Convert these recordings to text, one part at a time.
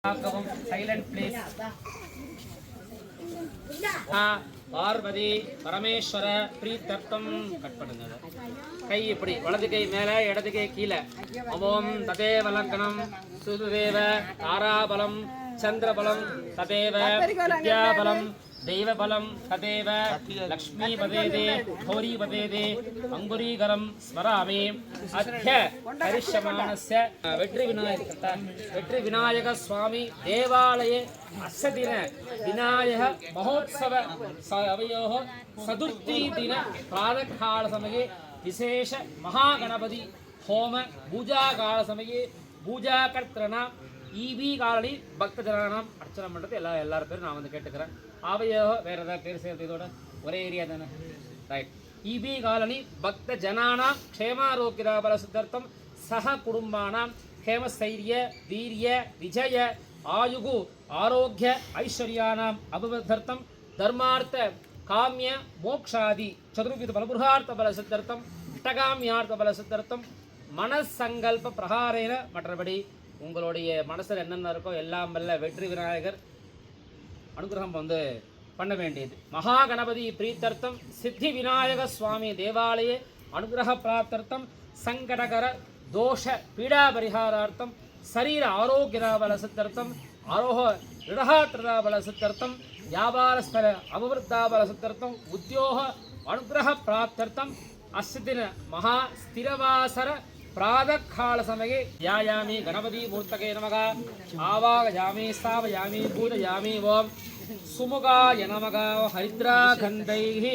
Silent place. Parvati Parameswara பிரீத்தர்த்தம். Cut பண்ணுங்க. கை இப்படி, வலது கை மேல, இடது கை கீழே. ஓம் ததேவ லக்னம் சுதேவ தாராபலம் சந்திரபலம் ததேவ வித்யாபலம் தெய்வபலம் ததேவ லக்ஷ்மி பதேதே கௌரி பதேதே அங்குரீகரம் ஸ்மராமி. அத்ய கரிஷ்யமானஸ்ய வெற்றி விநாயக சுவாமி தேவாலயே அஸ்ய தின விநாயக மகோத்சவ அவயோः சதுர்த்தி தின प्रातःकाल समये विशेष महागणपति होम पूजा काल समये पूजा कर्तॄणां ஈபி காலனி பக்தஜனாம் அர்ச்சனை பண்ணுறது எல்லாரும் பேரும் நான் வந்து கேட்டுக்கிறேன். ஆவையோ வேறு ஏதாவது பேர் சேர்த்து இதோட ஒரே ஏரியா தானே, ரைட். ஈபி காலனி பக்த ஜனானாம் க்ஷேமாரோக்கியபல சித்தர்த்தம் சக குடும்பானாம் ஹேமஸ்தைரிய வீரிய விஜய ஆயுகு ஆரோக்கிய ஐஸ்வர்யானாம் அபிவர்த்தர்த்தம் தர்மார்த்த காமிய மோக்ஷாதி சதுர்வித பலபுருஷார்த்த பல சித்தர்த்தம் அஷ்டகாமியார்த்த பல சித்தர்த்தம் மனசங்கல்ப பிரகாரேன. மற்றபடி உங்களுடைய மனசில் என்னென்ன இருக்கோ எல்லாம் வல்ல வெற்றி விநாயகர் அனுகிரகம் வந்து பண்ண வேண்டியது. மகா கணபதி பிரீத்தர்த்தம் சித்தி விநாயக சுவாமி தேவாலய அனுகிரக பிராப்தர்த்தம் சங்கடகர தோஷ பீடா பரிகாரார்த்தம் சரீர ஆரோக்கியபல சித்தர்த்தம் ஆரோக ரிடஹாத்ரபல சித்தர்த்தம் வியாபாரஸ்தல அபிவருத்தாபல சித்தர்த்தம் உத்தியோக அனுகிரக பிராப்தர்த்தம் அஸ்தின மகா ஸ்திரவாசர प्रातःकाल समये ध्यायामि गणपति मूर्तये नमः. आवाहयामि स्थापयामि पूजयामि. ओम सुमुखाय नमः. हरिद्रागन्धैः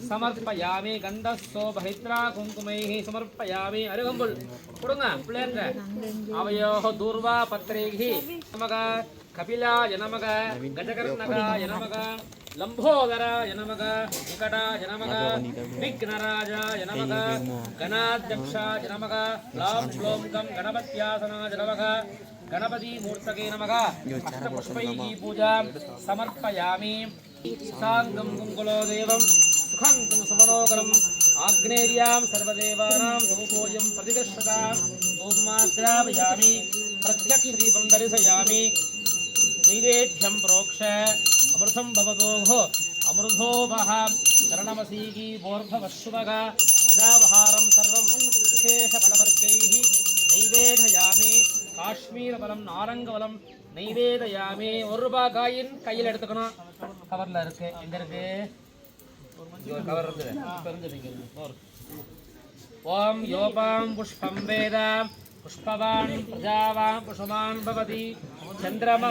समर्पयामि. गन्धस्सोप हरिद्रा कुङ्कुमैः समर्पयामि. अरुगम्बुल कुडुंग प्लेन आवयोः दूर्वा पत्रैः नमः. कपिलाय नमः. गजकर्णकाय नमः. लंबोदराय नमः. निकटाय नमः. विघ्नराजाय नमः. गणाध्यक्षाय नमः. लां क्लों गं गणपत्यासनाय नमः. गणपति मूर्तये नमः. अष्टपुष्पैः पूजां समर्पयामि. साङ्गं कुङ्कुलो देवं सुखन्तं सुमनोकरम् आग्नेर्यां सर्वदेवानां समुपूज्यं प्रतिगच्छतां धूमाग्रापयामि. प्रत्यक्षदीपं दर्शयामि. नैवेद्यं प्रोक्ष अमृतं भवतोः अमृतोपः शरणमसीकी बोर्भवशुभग यदावहारं सर्वं विशेषफलवर्गैः नैवेदयामि. காஷ்மீரபலம் நாரங்கபலம் நைவேதயாமி. ₹1 காயின் கையில் எடுத்துக்கணும். கவரில் இருக்கு. எங்கே இருக்கு? கவர் இருக்குது. ஓம் யோபாம் புஷ்பம் வேதாம் पुष्पवान प्रजावान पुष्पवान भवति. चंद्रमा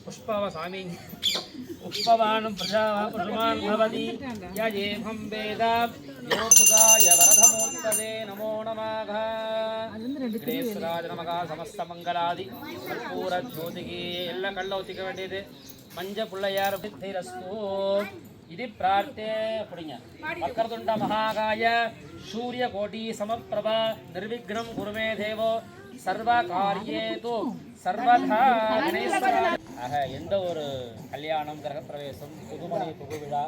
पुष्पव स्वामी पुष्पवान प्रजावान पुष्पवान भवति. यजेहं वेद योगुगाय वरदमूर्तये नमो नमः. गणेशराज नमः. समस्त मंगलादि कर्पूर ज्योतिगे एल्ल कल्ल ஒத்திக்க வேண்டியது. மஞ்ச புள்ளையார் சித்திரஸ்து इति प्रार्थे पुडिंग. वक्रतुंड महाकाय सूर्यकोटि समप्रभ निर्विघ्नं कुरु मे देवो सर्वकार्येषु सर्वदा. ஆக எந்த ஒரு கல்யாணம் கிரகப்பிரவேசம் புதுமனை புகுவிழா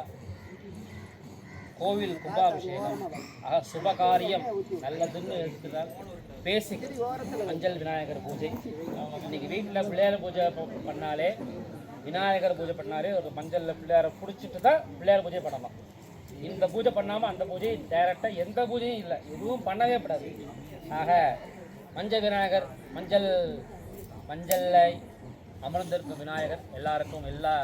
கோவில் கும்பாபிஷேகம் ஆக சுபகாரியம் நல்லதுன்னு எடுத்துக்கிறார். பேசிக் மஞ்சள் விநாயகர் பூஜை. இன்னைக்கு வீட்டில் பிள்ளையார் பூஜை பண்ணாலே விநாயகர் பூஜை பண்ணாலே ஒரு மஞ்சளில் பிள்ளையாரை பிடிச்சிட்டு தான் பிள்ளையார் பூஜை பண்ணலாம். இந்த பூஜை பண்ணாமல் அந்த பூஜை டைரெக்டாக எந்த பூஜையும் இல்லை, எதுவும் பண்ணவே கூடாது. ஆக மஞ்சள் விநாயகர் மஞ்சளை அமர்ந்திருக்கும் விநாயகர் எல்லாருக்கும் எல்லா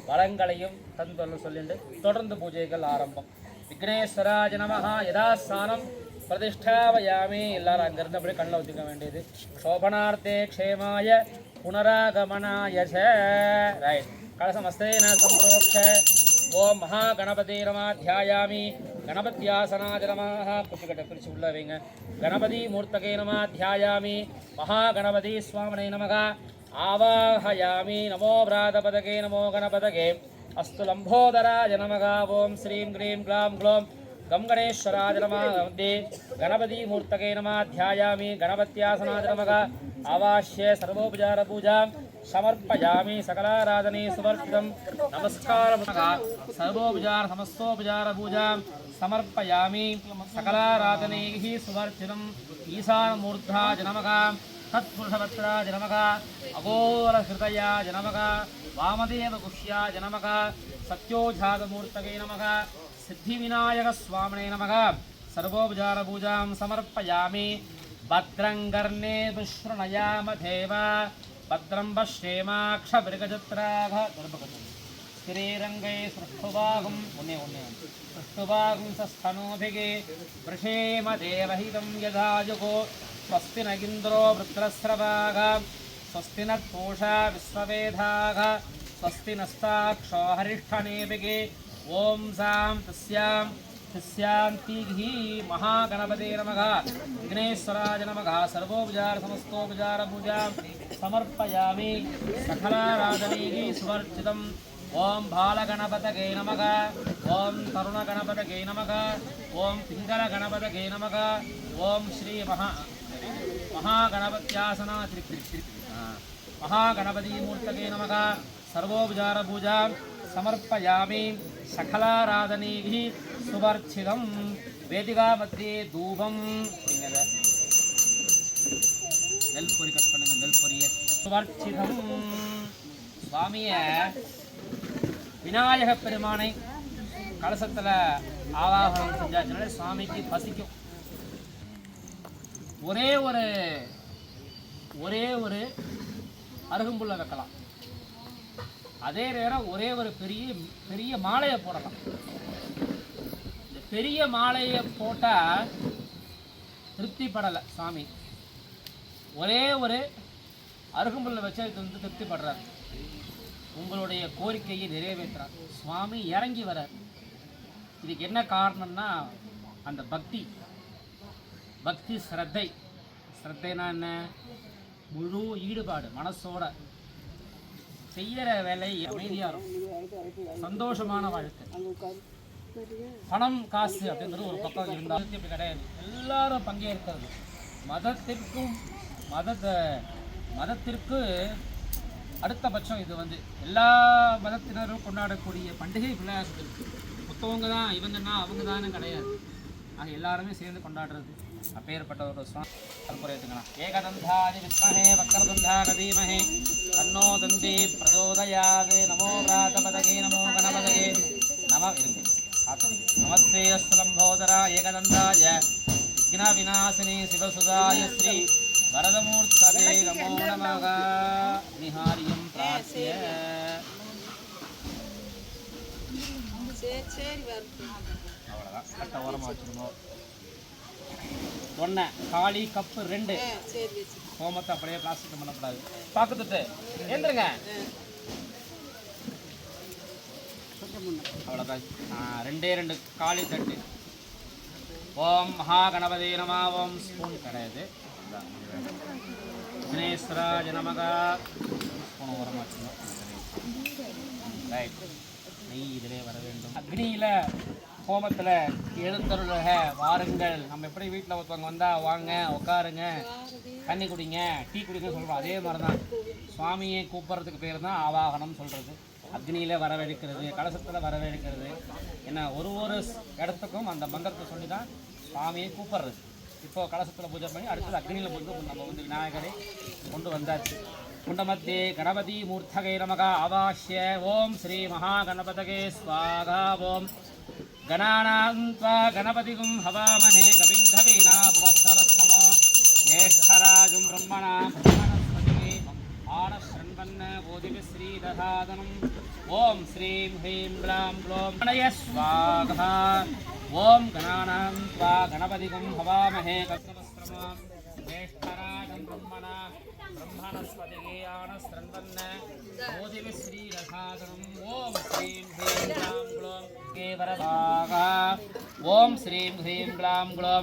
வளங்களையும் தந்து சொல்லிட்டு தொடர்ந்து பூஜைகள் ஆரம்பம். விக்னேஸ்வராஜ நமஹ. யதாஸ்தானம் பிரதிஷ்டாவயாமி. எல்லாரும் அங்கிருந்து அப்படியே கண்ணில் ஊற்றிக்க வேண்டியது. சோபனார்த்தே க்ஷேமாய पुनरागमनाय च. राइट. कलशमस्तेन संप्रोक्ष ओम महागणपति नमः. ध्यायामि. गणपत्यासनाय नमः. कुचिकट उल्लवेंगे. गणपति मूर्तये नमः. ध्यायामि. महागणपति स्वामिने नमः. आवाहयामि. नमो व्रातपदके नमो गणपतये. अस्तु लंबोदराय नमः. ओम श्रीं ग्रीं ग्लां ग्लौं गं गणेश्वराय नमः. गणपति मूर्तये नमः. ध्यायामि. गणपत्यासनाय नमः. आवाश्य सर्वोपचार पूजा समर्पयामि. सकलाराधने सुवर्तितं नमस्कार सर्वोपचार समस्तोपचार पूजा समर्पयामि. सकलाराधने सुवर्तितं ईशानमूर्धाय नमः. तत्पुरुषवत्राय नमः अघोरहृदयाय नमः वामदेवगुह्याय नमः सत्योजातमूर्तये नमः सिद्धिविनायकस्वामिने नमः सर्वोपचारपूजां समर्पयामि भद्रं कर्णेभिः देव भद्रं पश्येमाक्षभिर्गजत्राः स्थिरैरङ्गै सृष्टुभागं सृष्टुभागं सस्तनूभिः वृषेम देवहितं यदायुगो स्वस्ति न इन्द्रो वृत्रस्रवाः स्वस्ति न पूषा विश्ववेदाः स्वस्ति नस्ताक्षो हरिष्ठनेभिः ॐ सां तस्यान्तिः महागणपते नमः विघ्नेश्वराय नमः सर्वोपचारसमस्तोपचारपूजां समर्पयामि सकलाराधनैः सुवर्जितम् ओम बालगणपतये नमः ओम तरुणगणपतये नमः ओम पिङ्गलगणपतये नमः ओम श्री महागणपत्यासना महागणपतिमूर्तये नमः सर्वोपचारपूजां समर्पयामि सकलाराधनैः सुवर्जितं वेदिका मध्ये धूपं நெல்பொரி கட் பண்ணுங்க நெல்பொரியை சுவர்ச்சிதம் சுவாமியை விநாயக பெருமானை கலசத்தில் ஆவாகனம் செஞ்சாச்சுனாலே சுவாமிக்கு பசிக்கும். ஒரே ஒரு அருகம்புல்லை வைக்கலாம். அதே நேரம் ஒரே ஒரு பெரிய மாலையை போடலாம். இந்த பெரிய மாலையை போட்டால் திருப்திப்படலை சாமி. ஒரே ஒரு அருகம்புல்லை வச்சு அது திருப்திப்படுறார். உங்களுடைய கோரிக்கையை நிறைவேற்றுறார். சுவாமி இறங்கி வரார். இதுக்கு என்ன காரணம்னா அந்த பக்தி ஸ்ரத்தைனா என்ன? முழு ஈடுபாடு மனசோட செய்கிற வேலை அமைதியாக இருக்கும், சந்தோஷமான வாழ்க்கை. பணம் காசு அப்படிங்கிறது ஒரு பக்கம் இருந்தாலும் இப்படி கிடையாது. எல்லாரும் பங்கேற்கிறது. மதத்திற்கு அடுத்தபட்சம் இது எல்லா மதத்தினரும் கொண்டாடக்கூடிய பண்டிகை பிள்ளையார் சதுர்த்தி. மொத்தவங்க தான் இவங்கன்னா அவங்க தானே கிடையாது. ஆக எல்லாருமே சேர்ந்து கொண்டாடுறது. அப்பேற்பட்ட ஒரு குறைத்துக்கலாம். ஏகதந்தாதி வித்மஹே வக்ரதுண்டாக தீமஹே தன்னோ தந்தி பிரச்சோதயாத். நமோ பிராதபதகே நமோ கணபதகே நம இருங்க நமஸ்தே அஸ்து லம்போதரா ஏகதந்தாய விக்ன விநாசினி சிவசுதாய ஸ்ரீ வரதமூர்த்ததே நமோ நமக. நிஹாரியம் பிரார்த்திய அவ்வளோதான். கட்ட ஓரமாக வச்சுருந்தோம். ஒன்று காளி கப்பு 2 ஹோமத்தை அப்படியே பிளாஸ்டிக் பண்ணக்கூடாது. பார்த்துட்டு ஏந்துருங்க. அவ்வளோதான். 2 காளி தட்டு. ஓம் மகாகணபதி நம. ஓம் ஸ்பூன் கிடையாது. விக்னேஸ்வராய நமக. ஸ்பூன் ஓரமாக வச்சுருந்தோம். ரைட். நெய் இதிலே வர வேண்டும். அக்னியில் ஹோமத்தில் எழுந்தருளுக வாருங்கள். நம்ம எப்படி வீட்டில் ஒருத்தவங்க வந்தால் வாங்க உட்காருங்க தண்ணி குடிங்க டீ குடிங்கன்னு சொல்கிறோம். அதே மாதிரி தான் சுவாமியை கூப்பிட்றதுக்கு பேர் தான் ஆவாகனம் சொல்கிறது. அக்னியில் வரவழைக்கிறது, கலசத்தில் வரவழைக்கிறது. ஏன்னா ஒரு இடத்துக்கும் அந்த மந்திரத்தை சொல்லி தான் சுவாமியை கூப்பிட்றது. இப்போது கலசத்தில் பூஜை பண்ணி அடுத்தது அக்னியில் நம்ம விநாயகரை கொண்டு வந்தாச்சு. குண்டமத்தியே கணபதி மூர்த்தகை நமக ஆவாஷ்ய. ஓம் ஸ்ரீ மகாகணபதகே ஸ்வாகா. ஓம் கணானாந்த்வா கணபதிகும் ஹவாமஹே கவிம் கவீனாபுமஸ்ரவஸ்தமோ ஜேஷ்டராஜம் பிரம்மணா பிரம்மணஸ்பதிகே ஆனஸ்ரண்வன்ன போதிபி ஸ்ரீததாதனம். ஓம் ஸ்ரீம் ஹ்ரீம் க்ளாம் க்ளோம் கணய ஸ்வாகா. ஓம் கணானாந்த்வா கணபதிகும் ஹவாமஹே கவிமஸ்ரவஸ்தமோ ஜேஷ்டராஜம் பிரம்மணா ब्रह्मणस्पतिगे आनस्रन्वन्न बोधिभिः श्रीरसादनम्. ॐ श्रीं ह्रीं ग्लां ग्लौं गे वरभागा. ॐ श्रीं ह्रीं ग्लां ग्लौं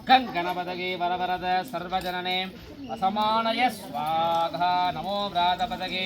गणपतगे वरवरद सर्वजनने असमानय स्वाहा. नमो व्रातपतगे.